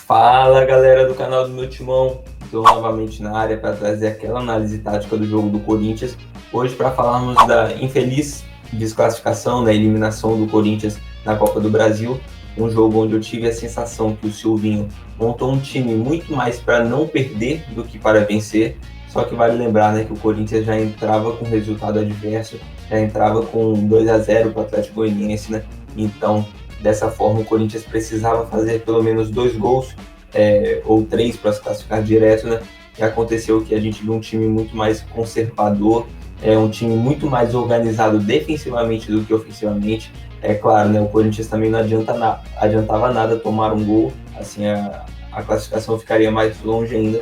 Fala, galera do canal do meu Timão, estou novamente na área para trazer aquela análise tática do jogo do Corinthians. Hoje para falarmos da infeliz desclassificação, da eliminação do Corinthians na Copa do Brasil, um jogo onde eu tive a sensação que o Silvinho montou um time muito mais para não perder do que para vencer. Só que vale lembrar, né, que o Corinthians já entrava com resultado adverso, já entrava com 2-0 para o Atlético Goianiense, né? Então, dessa forma, o Corinthians precisava fazer pelo menos 2 gols ou 3 para se classificar direto, né? E aconteceu que a gente viu um time muito mais conservador, um time muito mais organizado defensivamente do que ofensivamente. É claro, né, o Corinthians também não adiantava nada tomar um gol, assim a classificação ficaria mais longe ainda,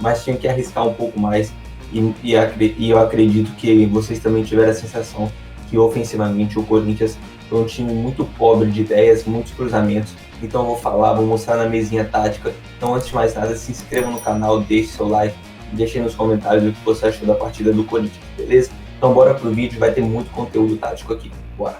mas tinha que arriscar um pouco mais e eu acredito que vocês também tiveram a sensação que ofensivamente o Corinthians foi um time muito pobre de ideias, muitos cruzamentos. Então eu vou mostrar na mesinha tática. Então antes de mais nada, se inscreva no canal, deixe seu like, deixe aí nos comentários o que você achou da partida do Corinthians, beleza? Então bora pro vídeo, vai ter muito conteúdo tático aqui, bora!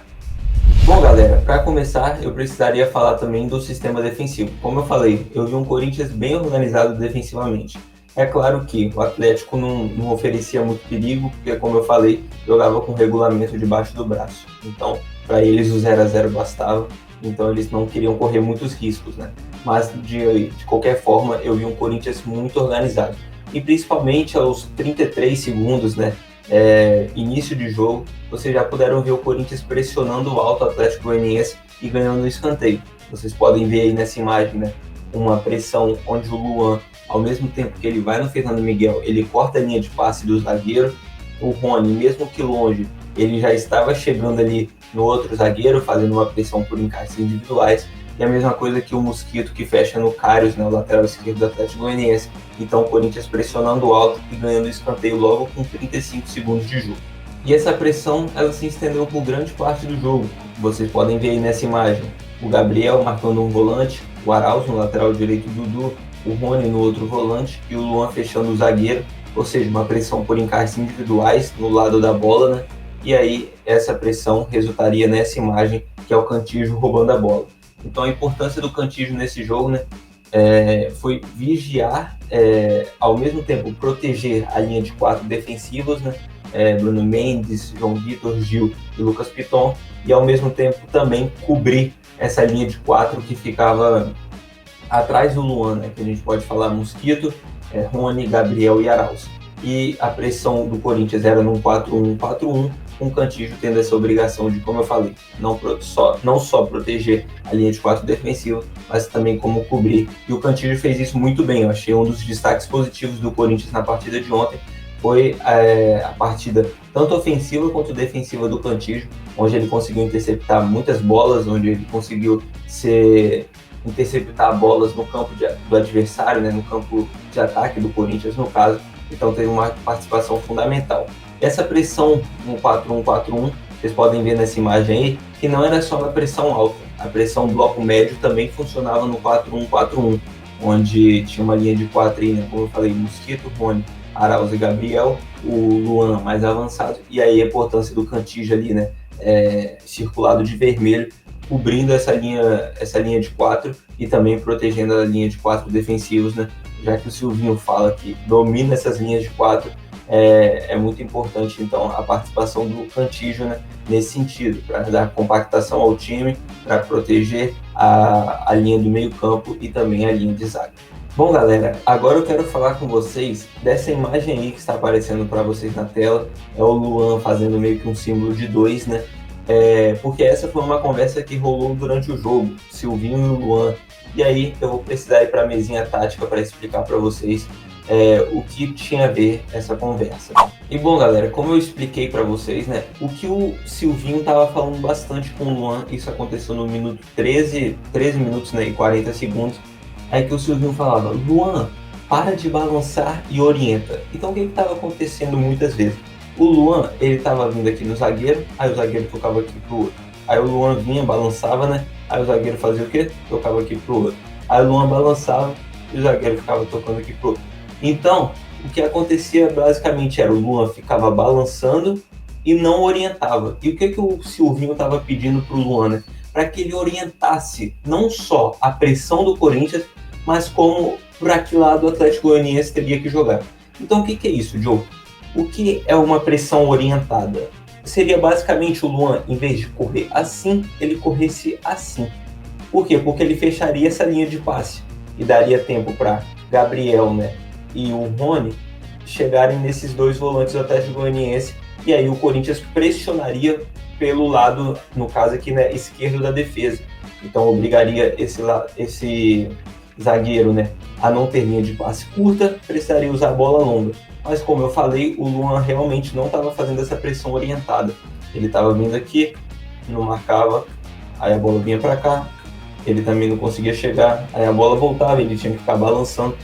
Bom, galera, para começar, eu precisaria falar também do sistema defensivo. Como eu falei, eu vi um Corinthians bem organizado defensivamente. É claro que o Atlético não oferecia muito perigo, porque, como eu falei, jogava com regulamento debaixo do braço. Então, para eles, o 0-0 bastava. Então, eles não queriam correr muitos riscos, né? Mas, de qualquer forma, eu vi um Corinthians muito organizado. E, principalmente, aos 33 segundos, né? Início de jogo, vocês já puderam ver o Corinthians pressionando o alto Atlético Goianiense e ganhando o escanteio. Vocês podem ver aí nessa imagem, né? Uma pressão onde o Luan, ao mesmo tempo que ele vai no Fernando Miguel, ele corta a linha de passe do zagueiro. O Rony, mesmo que longe, ele já estava chegando ali no outro zagueiro, fazendo uma pressão por encaixes individuais. E a mesma coisa que o Mosquito, que fecha no Karius, né, o lateral esquerdo do Atlético Goianiense. Então o Corinthians pressionando alto e ganhando escanteio logo com 35 segundos de jogo. E essa pressão, ela se estendeu por grande parte do jogo. Vocês podem ver aí nessa imagem o Gabriel marcando um volante, o Arauz no lateral direito do Dudu, o Rony no outro volante e o Luan fechando o zagueiro, ou seja, uma pressão por encaixes individuais no lado da bola, né? E aí essa pressão resultaria nessa imagem, que é o Cantillo roubando a bola. Então a importância do Cantillo nesse jogo, né, foi vigiar, ao mesmo tempo proteger a linha de 4 defensivos, né, Bruno Mendes, João Vitor, Gil e Lucas Piton, e ao mesmo tempo também cobrir essa linha de 4 que ficava atrás do Luan, né, que a gente pode falar Mosquito, Rony, Gabriel e Arauz. E a pressão do Corinthians era num 4-1-4-1, com o Cantillo tendo essa obrigação de, como eu falei, não só proteger a linha de 4 defensiva, mas também como cobrir. E o Cantillo fez isso muito bem. Eu achei um dos destaques positivos do Corinthians na partida de ontem foi a partida tanto ofensiva quanto defensiva do Cantillo, onde ele conseguiu interceptar muitas bolas, onde ele conseguiu interceptar bolas no campo do adversário, né, no campo de ataque do Corinthians, no caso. Então teve uma participação fundamental. Essa pressão no 4-1-4-1, vocês podem ver nessa imagem aí, que não era só na pressão alta, a pressão bloco médio também funcionava no 4-1-4-1, onde tinha uma linha de 4 aí, né, como eu falei, Mosquito, Rony, Arauz e Gabriel, o Luan mais avançado, e aí a importância do Cantillo ali, né, circulado de vermelho, cobrindo essa linha de 4 e também protegendo a linha de 4 defensivos, né? Já que o Silvinho fala que domina essas linhas de 4, é muito importante então a participação do Cantillo, né, nesse sentido, para dar compactação ao time, para proteger a linha do meio campo e também a linha de zaga. Bom, galera, agora eu quero falar com vocês dessa imagem aí que está aparecendo para vocês na tela, é o Luan fazendo meio que um símbolo de 2, né? Porque essa foi uma conversa que rolou durante o jogo, Silvinho e o Luan, e aí eu vou precisar ir para a mesinha tática para explicar para vocês o que tinha a ver essa conversa. E bom, galera, como eu expliquei para vocês, né, o que o Silvinho estava falando bastante com o Luan, isso aconteceu no minuto 13 minutos, né, e 40 segundos, é que o Silvinho falava: Luan, para de balançar e orienta. Então o que estava acontecendo muitas vezes? O Luan, ele estava vindo aqui no zagueiro, aí o zagueiro tocava aqui pro outro. Aí o Luan vinha, balançava, né? Aí o zagueiro fazia o quê? Tocava aqui pro outro. Aí o Luan balançava e o zagueiro ficava tocando aqui pro outro. Então, o que acontecia basicamente era o Luan ficava balançando e não orientava. E o que o Silvinho estava pedindo pro Luan, né? Para que ele orientasse não só a pressão do Corinthians, mas como para que lado o Atlético Goianiense teria que jogar. Então o que é isso, Joe? O que é uma pressão orientada? Seria basicamente o Luan, em vez de correr assim, ele corresse assim. Por quê? Porque ele fecharia essa linha de passe e daria tempo para Gabriel, né, e o Rony chegarem nesses dois volantes do Atlético Goianiense, e aí o Corinthians pressionaria pelo lado, no caso aqui, né, esquerdo da defesa. Então obrigaria esse zagueiro, né, a não ter linha de passe curta, precisaria usar a bola longa. Mas como eu falei, o Luan realmente não estava fazendo essa pressão orientada. Ele estava vindo aqui, não marcava, aí a bola vinha para cá, ele também não conseguia chegar, aí a bola voltava, ele tinha que ficar balançando.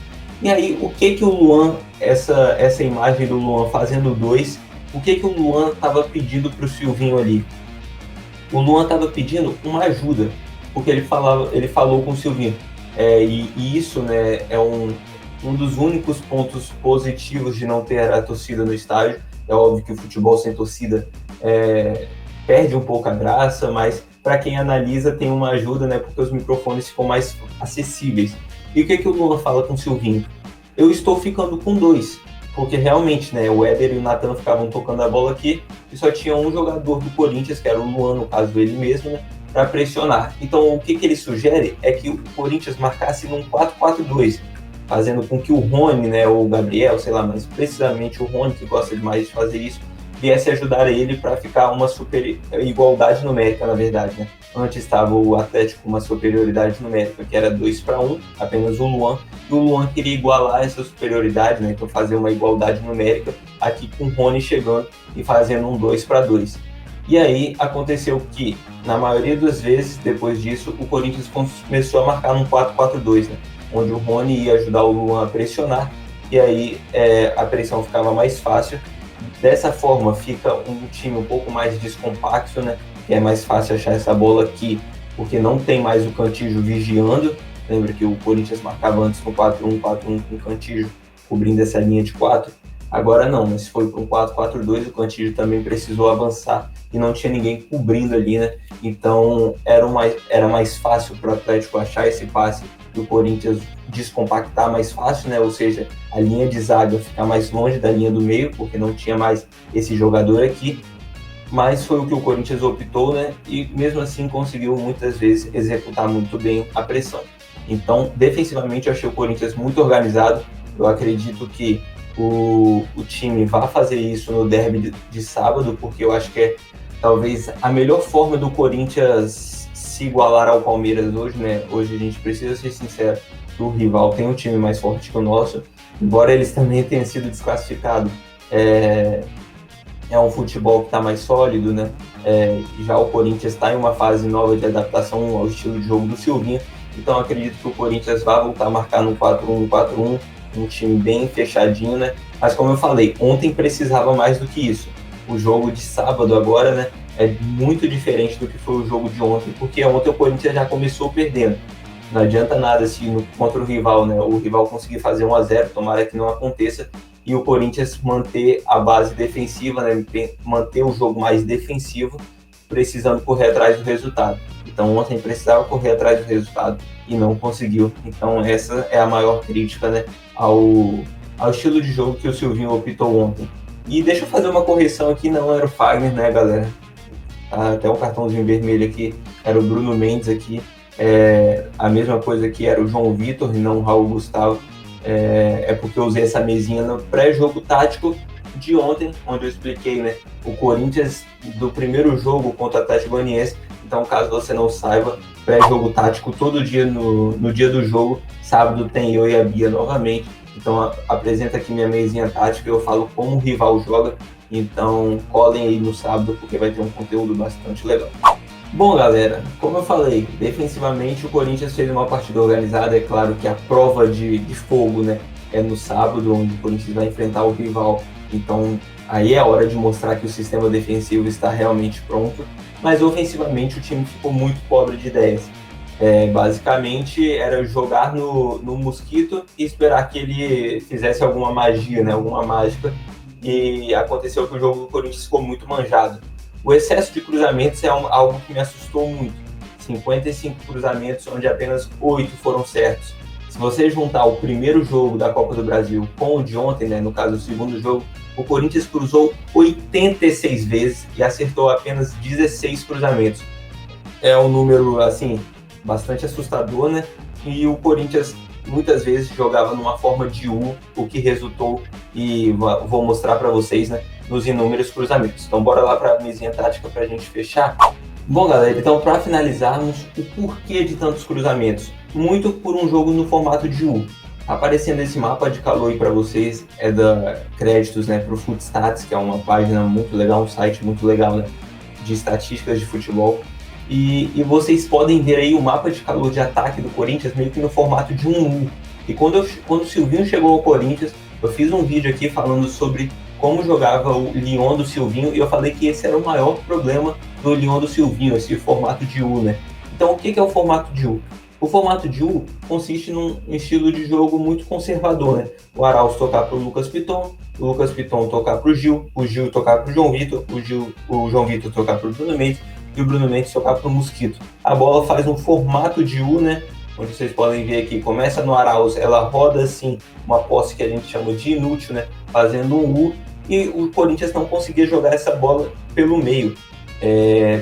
E aí, o que o Luan, essa imagem do Luan fazendo dois, o que o Luan estava pedindo para o Silvinho ali? O Luan estava pedindo uma ajuda, porque ele falou com o Silvinho, e isso, né, é um dos únicos pontos positivos de não ter a torcida no estádio. É óbvio que o futebol sem torcida perde um pouco a graça, mas para quem analisa tem uma ajuda, né, porque os microfones ficam mais acessíveis. E o que o Luan fala com o Silvinho? Eu estou ficando com dois, porque realmente, né, o Éder e o Nathan ficavam tocando a bola aqui e só tinha um jogador do Corinthians, que era o Luan, no caso ele mesmo, né, para pressionar. Então o que ele sugere é que o Corinthians marcasse num 4-4-2, fazendo com que o Rony, né, ou o Gabriel, sei lá, mas precisamente o Rony, que gosta demais de fazer isso, viesse ajudar ele para ficar uma igualdade numérica, na verdade, né? Antes estava o Atlético com uma superioridade numérica, que era 2-1, apenas o Luan, e o Luan queria igualar essa superioridade, né? Então fazer uma igualdade numérica aqui com o Rony chegando e fazendo um 2-2. E aí aconteceu que, na maioria das vezes, depois disso, o Corinthians começou a marcar num 4-4-2, né? Onde o Rony ia ajudar o Luan a pressionar, e aí a pressão ficava mais fácil. Dessa forma, fica um time um pouco mais descompacto, né? Que é mais fácil achar essa bola aqui, porque não tem mais o Cantillo vigiando. Lembra que o Corinthians marcava antes no 4-1-4-1 com o Cantillo cobrindo essa linha de 4. Agora não, mas se foi para um 4-4-2, o Cantillo também precisou avançar e não tinha ninguém cobrindo ali, né? Então era mais fácil para o Atlético achar esse passe e o Corinthians descompactar mais fácil, né? Ou seja, a linha de zaga ficar mais longe da linha do meio, porque não tinha mais esse jogador aqui. Mas foi o que o Corinthians optou, né? E mesmo assim conseguiu muitas vezes executar muito bem a pressão. Então, defensivamente, eu achei o Corinthians muito organizado. Eu acredito que o time vai fazer isso no derby de sábado, porque eu acho que é talvez a melhor forma do Corinthians se igualar ao Palmeiras hoje, né? Hoje a gente precisa ser sincero, o rival tem um time mais forte que o nosso, embora eles também tenham sido desclassificados. É um futebol que está mais sólido, né? Já o Corinthians está em uma fase nova de adaptação ao estilo de jogo do Silvinho, então acredito que o Corinthians vai voltar a marcar no 4-1-4-1, um time bem fechadinho, né? Mas como eu falei, ontem precisava mais do que isso. O jogo de sábado agora, né, é muito diferente do que foi o jogo de ontem, porque ontem o Corinthians já começou perdendo. Não adianta nada se contra o rival, né, o rival conseguir fazer 1-0, tomara que não aconteça, e o Corinthians manter a base defensiva, né, manter o jogo mais defensivo, precisando correr atrás do resultado. Então ontem precisava correr atrás do resultado e não conseguiu. Então essa é a maior crítica, né, ao estilo de jogo que o Silvinho optou ontem. E deixa eu fazer uma correção aqui, não era o Fagner, né, galera? Até um cartãozinho vermelho aqui, era o Bruno Mendes aqui. A mesma coisa que era o João Vitor e não o Raul Gustavo. Porque eu usei essa mesinha no pré-jogo tático de ontem, onde eu expliquei, né, o Corinthians do primeiro jogo contra o Atlético Goianiense. Então, caso você não saiba, pré-jogo tático todo dia no dia do jogo. Sábado tem eu e a Bia novamente. Então, apresenta aqui minha mesinha tática e eu falo como o rival joga. Então, colhem aí no sábado, porque vai ter um conteúdo bastante legal. Bom, galera, como eu falei, defensivamente o Corinthians fez uma partida organizada. É claro que a prova de fogo, né, é no sábado, onde o Corinthians vai enfrentar o rival. Então, aí é a hora de mostrar que o sistema defensivo está realmente pronto. Mas ofensivamente o time ficou muito pobre de ideias. Basicamente era jogar no Mosquito e esperar que ele fizesse alguma magia, né, alguma mágica. E aconteceu que o jogo do Corinthians ficou muito manjado. O excesso de cruzamentos é algo que me assustou muito. 55 cruzamentos, onde apenas 8 foram certos. Se você juntar o primeiro jogo da Copa do Brasil com o de ontem, né, no caso o segundo jogo, o Corinthians cruzou 86 vezes e acertou apenas 16 cruzamentos. É um número, assim, bastante assustador, né? E o Corinthians muitas vezes jogava numa forma de U, o que resultou, e vou mostrar para vocês, né, nos inúmeros cruzamentos. Então bora lá para a mesinha tática para a gente fechar. Bom, galera, então para finalizarmos, o porquê de tantos cruzamentos? Muito por um jogo no formato de U. Aparecendo esse mapa de calor aí para vocês, é da créditos, né, para o Footstats, que é uma página muito legal, um site muito legal, né, de estatísticas de futebol. E vocês podem ver aí o mapa de calor de ataque do Corinthians meio que no formato de um U. E quando o Silvinho chegou ao Corinthians, eu fiz um vídeo aqui falando sobre como jogava o Lyon do Silvinho, e eu falei que esse era o maior problema do Lyon do Silvinho, esse formato de U, né? Então, o que é o formato de U? O formato de U consiste num estilo de jogo muito conservador, né? O Arauz tocar para o Lucas Piton, o Lucas Piton tocar para o Gil tocar para o João Vitor, o João Vitor tocar para o Bruno Mendes e o Bruno Mendes tocar para o Mosquito. A bola faz um formato de U, né? Onde vocês podem ver aqui, começa no Arauz, ela roda assim, uma posse que a gente chama de inútil, né? Fazendo um U, e o Corinthians não conseguia jogar essa bola pelo meio.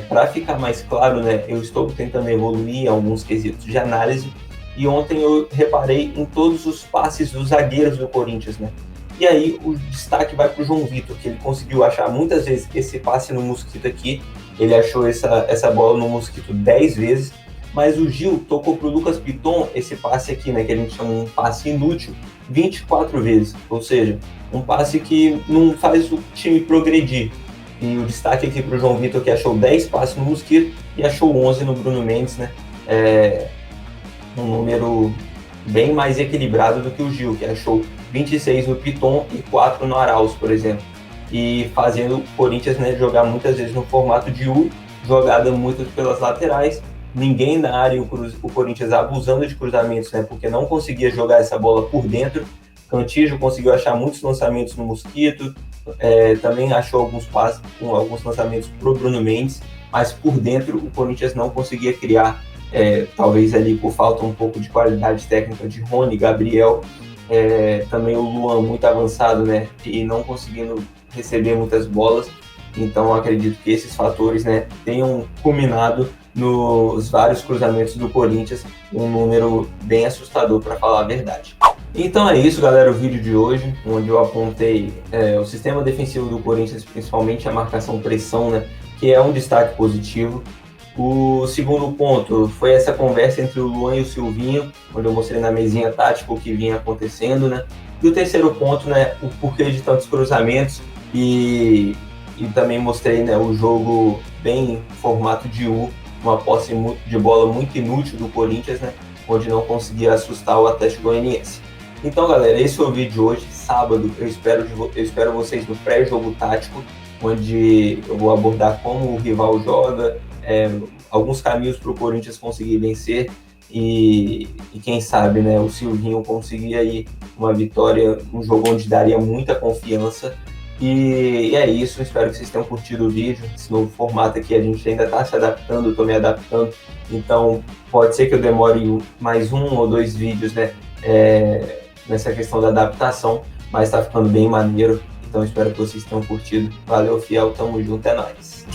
Para ficar mais claro, né, eu estou tentando evoluir em alguns quesitos de análise, e ontem eu reparei em todos os passes dos zagueiros do Corinthians, né? E aí o destaque vai para o João Vitor, que ele conseguiu achar muitas vezes esse passe no Mosquito aqui, ele achou essa bola no Mosquito 10 vezes, mas o Gil tocou para o Lucas Piton esse passe aqui, né, que a gente chama um passe inútil, 24 vezes, ou seja, um passe que não faz o time progredir. E o destaque aqui para o João Vitor, que achou 10 passes no Mosquito e achou 11 no Bruno Mendes, né? Um número bem mais equilibrado do que o Gil, que achou 26 no Piton e 4 no Arauz, por exemplo. E fazendo o Corinthians, né, jogar muitas vezes no formato de U, jogada muito pelas laterais, ninguém na área, o Corinthians abusando de cruzamentos, né, porque não conseguia jogar essa bola por dentro. Cantillo conseguiu achar muitos lançamentos no Mosquito, também achou alguns passes, alguns lançamentos para o Bruno Mendes, mas por dentro o Corinthians não conseguia criar, talvez ali por falta um pouco de qualidade técnica de Rony, Gabriel, também o Luan muito avançado, né, e não conseguindo receber muitas bolas. Então acredito que esses fatores, né, tenham culminado nos vários cruzamentos do Corinthians, um número bem assustador, para falar a verdade. Então é isso, galera, o vídeo de hoje, onde eu apontei o sistema defensivo do Corinthians, principalmente a marcação-pressão, né, que é um destaque positivo. O segundo ponto foi essa conversa entre o Luan e o Silvinho, onde eu mostrei na mesinha tática o que vinha acontecendo, né. E o terceiro ponto, né, o porquê de tantos cruzamentos, e também mostrei, né, o jogo bem em formato de U, uma posse de bola muito inútil do Corinthians, né, onde não conseguia assustar o Atlético Goianiense. Então, galera, esse foi o vídeo de hoje, sábado. Eu espero vocês no pré-jogo tático, onde eu vou abordar como o rival joga, alguns caminhos para o Corinthians conseguir vencer e quem sabe, né, o Silvinho conseguir aí uma vitória, um jogo onde daria muita confiança. E é isso, espero que vocês tenham curtido o vídeo. Esse novo formato aqui a gente ainda está se adaptando, eu estou me adaptando, então pode ser que eu demore mais 1 ou 2 vídeos, né, nessa questão da adaptação, mas está ficando bem maneiro, então espero que vocês tenham curtido. Valeu, fiel, tamo junto, é nóis!